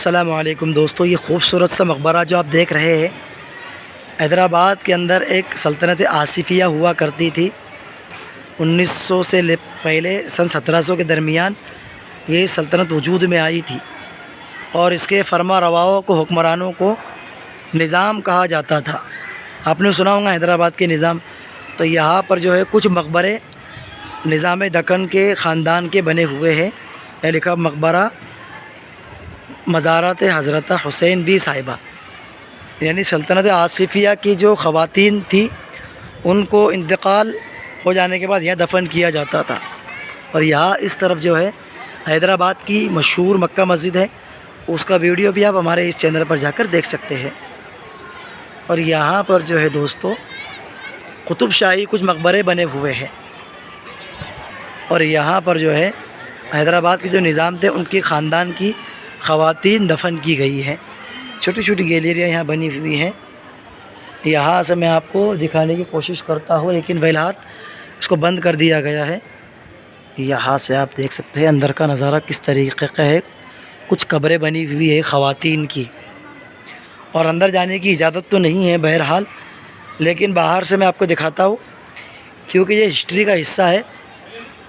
السلام علیکم دوستو، یہ خوبصورت سا مقبرہ جو آپ دیکھ رہے ہیں حیدرآباد کے اندر ایک سلطنت آصفیہ ہوا کرتی تھی۔ 1900 سے پہلے سن 1700 کے درمیان یہ سلطنت وجود میں آئی تھی اور اس کے فرما رواؤں کو حکمرانوں کو نظام کہا جاتا تھا۔ آپ نے سنا ہوگا حیدرآباد کے نظام۔ تو یہاں پر جو ہے کچھ مقبرے نظام دکن کے خاندان کے بنے ہوئے ہیں۔ یہ لکھا مقبرہ مزارات حضرت حسین بی صاحبہ، یعنی سلطنت آصفیہ کی جو خواتین تھی ان کو انتقال ہو جانے کے بعد یہاں دفن کیا جاتا تھا۔ اور یہاں اس طرف جو ہے حیدرآباد کی مشہور مکہ مسجد ہے، اس کا ویڈیو بھی آپ ہمارے اس چینل پر جا کر دیکھ سکتے ہیں۔ اور یہاں پر جو ہے دوستو قطب شاہی کچھ مقبرے بنے ہوئے ہیں، اور یہاں پر جو ہے حیدرآباد کے جو نظام تھے ان کے خاندان کی خواتین دفن کی گئی ہیں۔ چھوٹی چھوٹی گیلریاں یہاں بنی ہوئی ہیں۔ یہاں سے میں آپ کو دکھانے کی کوشش کرتا ہوں، لیکن فی الحال اس کو بند کر دیا گیا ہے۔ یہاں سے آپ دیکھ سکتے ہیں اندر کا نظارہ کس طریقے کا ہے۔ کچھ قبریں بنی ہوئی ہے خواتین کی، اور اندر جانے کی اجازت تو نہیں ہے بہرحال، لیکن باہر سے میں آپ کو دکھاتا ہوں کیونکہ یہ ہسٹری کا حصہ ہے،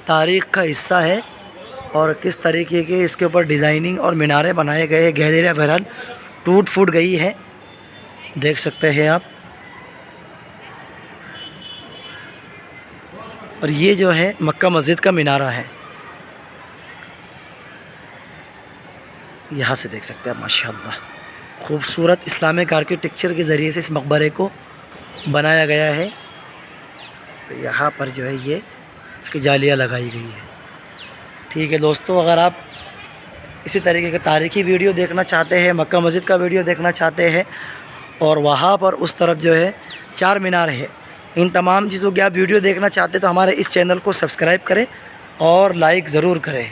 تاریخ کا حصہ ہے، اور کس طریقے کے اس کے اوپر ڈیزائننگ اور میناریں بنائے گئے ہیں۔ گیلریاں بہرحال ٹوٹ پھوٹ گئی ہے، دیکھ سکتے ہیں آپ۔ اور یہ جو ہے مکہ مسجد کا مینارہ ہے، یہاں سے دیکھ سکتے ہیں آپ۔ ماشاءاللہ خوبصورت اسلامک آرکیٹیکچر کے ذریعے سے اس مقبرے کو بنایا گیا ہے۔ تو یہاں پر جو ہے یہ اس کی جالیاں لگائی گئی ہے۔ ٹھیک ہے دوستو، اگر آپ اسی طریقے کا تاریخی ویڈیو دیکھنا چاہتے ہیں، مکہ مسجد کا ویڈیو دیکھنا چاہتے ہیں، اور وہاں پر اس طرف جو ہے چار مینار ہے، ان تمام چیزوں کی آپ ویڈیو دیکھنا چاہتے ہیں تو ہمارے اس چینل کو سبسکرائب کریں اور لائک ضرور کریں۔